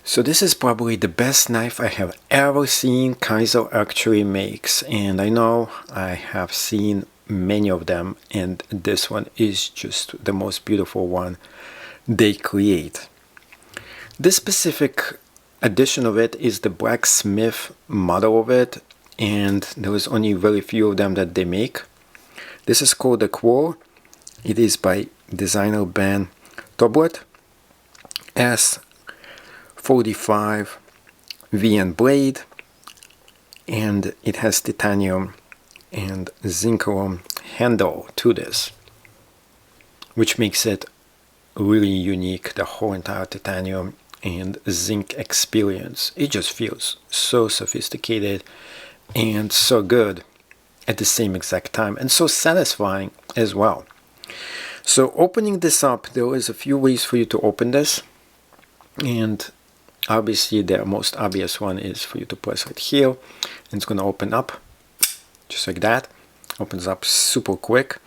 So this is probably the best knife I have ever seen Kizer actually makes, and I know I have seen many of them, and this one is just the most beautiful one they create. This specific edition of it is the blacksmith model of it, and there is only very few of them that they make. This is called the Quoll. It is by designer Ben Toblet. S45 VN blade, and it has titanium and zinc handle to this, which makes it really unique. The whole entire titanium and zinc experience, it just feels so sophisticated and so good at the same exact time, and so satisfying as well. So opening this up, there is a few ways for you to open this, and obviously the most obvious one is for you to press right here, and it's going to open up just like that. Opens up super quick.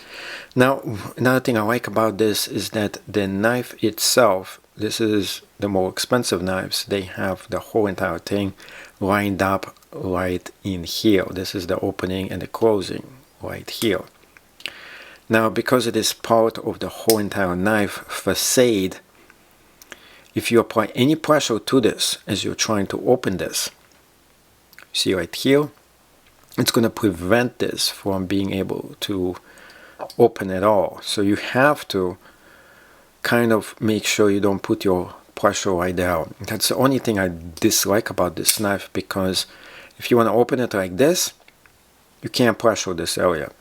Now another thing I like about this is that the knife itself, this is the more expensive knives, they have the whole entire thing lined up right in here. This is the opening and the closing right here. Now because it is part of the whole entire knife facade, if you apply any pressure to this as you're trying to open this, see right here, it's going to prevent this from being able to open at all. So you have to kind of make sure you don't put your pressure right down. That's the only thing I dislike about this knife, because if you want to open it like this, you can't pressure this area.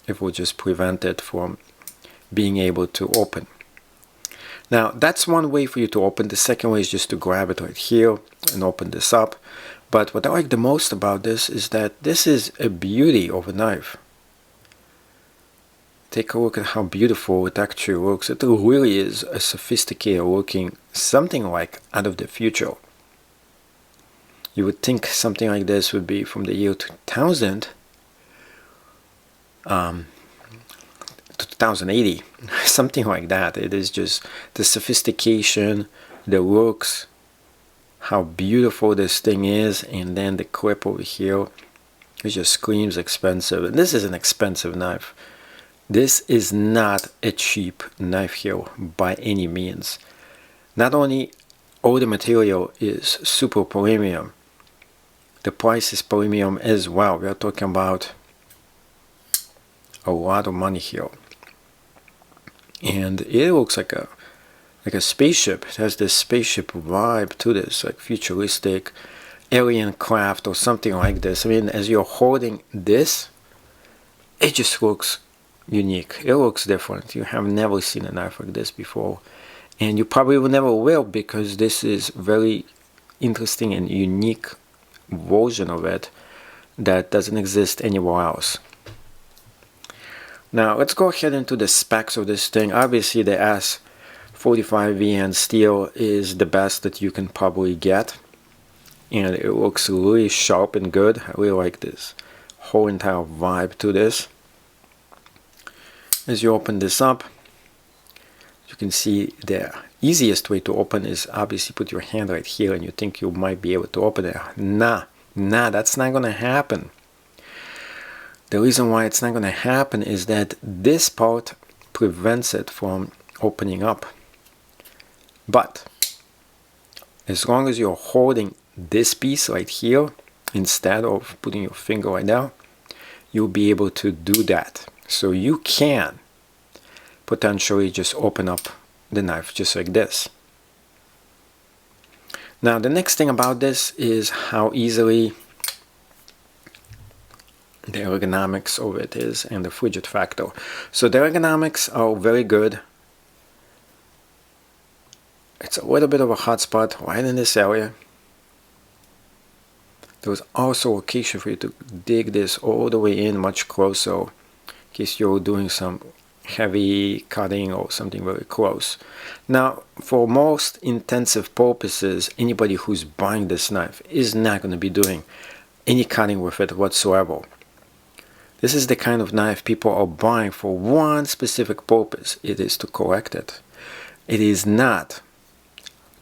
It will just prevent it from being able to open. Now that's one way for you to open. The second way is just to grab it right here and open this up. But what I like the most about this is that this is a beauty of a knife. Take a look at how beautiful it actually looks. It really is a sophisticated looking, something like out of the future. You would think something like this would be from the year 2000 to 2080, something like that. It is just the sophistication, the looks, how beautiful this thing is, and then the clip over here, it just screams expensive. And this is an expensive knife. This is not a cheap knife here by any means. Not only all the material is super premium, the price is premium as well. We are talking about a lot of money here. And it looks like a spaceship. It has this spaceship vibe to this, like futuristic alien craft or something like this. I mean, as you're holding this, it just looks unique. It looks different. You have never seen a knife like this before, and you probably will never will, because this is very interesting and unique version of it that doesn't exist anywhere else. Now let's go ahead into the specs of this thing. Obviously the S45 VN steel is the best that you can probably get, and it looks really sharp and good. I really like this whole entire vibe to this. As you open this up, you can see the easiest way to open is obviously put your hand right here, and you think you might be able to open it. Nah, that's not gonna happen. The reason why it's not going to happen is that this part prevents it from opening up. But as long as you're holding this piece right here instead of putting your finger right now, you'll be able to do that. So you can potentially just open up the knife just like this. Now the next thing about this is how easily the ergonomics of it is, and the frigid factor. So the ergonomics are very good. It's a little bit of a hot spot right in this area. There's also occasion for you to dig this all the way in much closer in case you're doing some heavy cutting or something very close. Now for most intensive purposes, anybody who's buying this knife is not going to be doing any cutting with it whatsoever. This is the kind of knife people are buying for one specific purpose. It is to collect it. It is not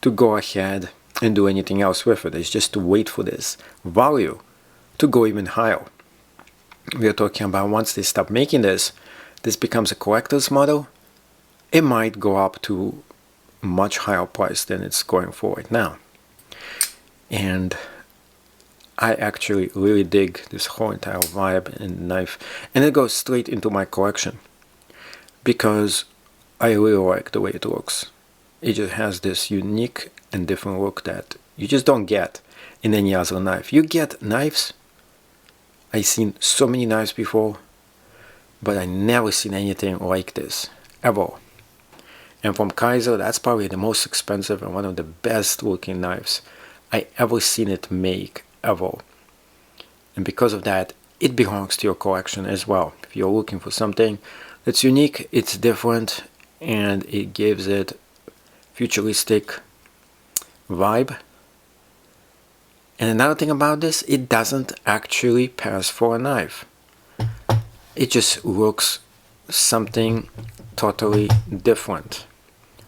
to go ahead and do anything else with it. It's just to wait for this value to go even higher. We are talking about once they stop making this becomes a collector's model. It might go up to a much higher price than it's going for right now. And I actually really dig this whole entire vibe and knife, and it goes straight into my collection because I really like the way it looks. It just has this unique and different look that you just don't get in any other knife. You get knives, I've seen so many knives before, but I never seen anything like this ever. And from Kizer, that's probably the most expensive and one of the best looking knives I ever seen it make ever. And because of that, it belongs to your collection as well. If you're looking for something that's unique, it's different, and it gives it futuristic vibe. And another thing about this, it doesn't actually pass for a knife. It just looks something totally different.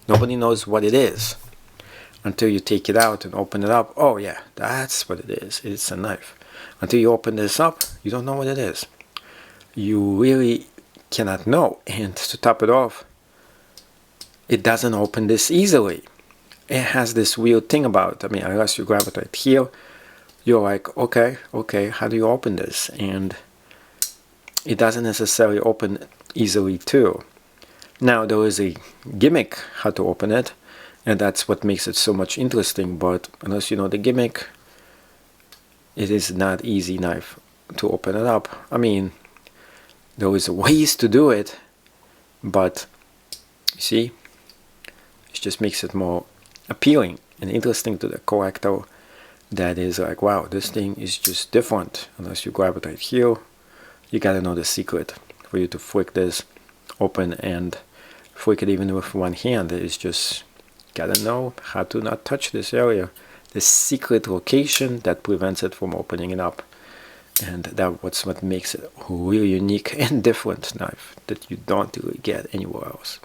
Nobody knows what it is until you take it out and open it up. Oh yeah, that's what it is. It's a knife. Until you open this up, you don't know what it is. You really cannot know. And to top it off, it doesn't open this easily. It has this weird thing about it. I mean, unless you grab it right here, you're like, okay, how do you open this? And it doesn't necessarily open easily too. Now, there is a gimmick how to open it, and that's what makes it so much interesting, but unless you know the gimmick, it is not easy knife to open it up. I mean, there is ways to do it, but you see, it just makes it more appealing and interesting to the collector. That is like, wow, this thing is just different. Unless you grab it right here, you gotta know the secret for you to flick this open and flick it even with one hand. It's just gotta know how to not touch this area, the secret location that prevents it from opening it up. And that's what makes it a really unique and different knife that you don't really get anywhere else.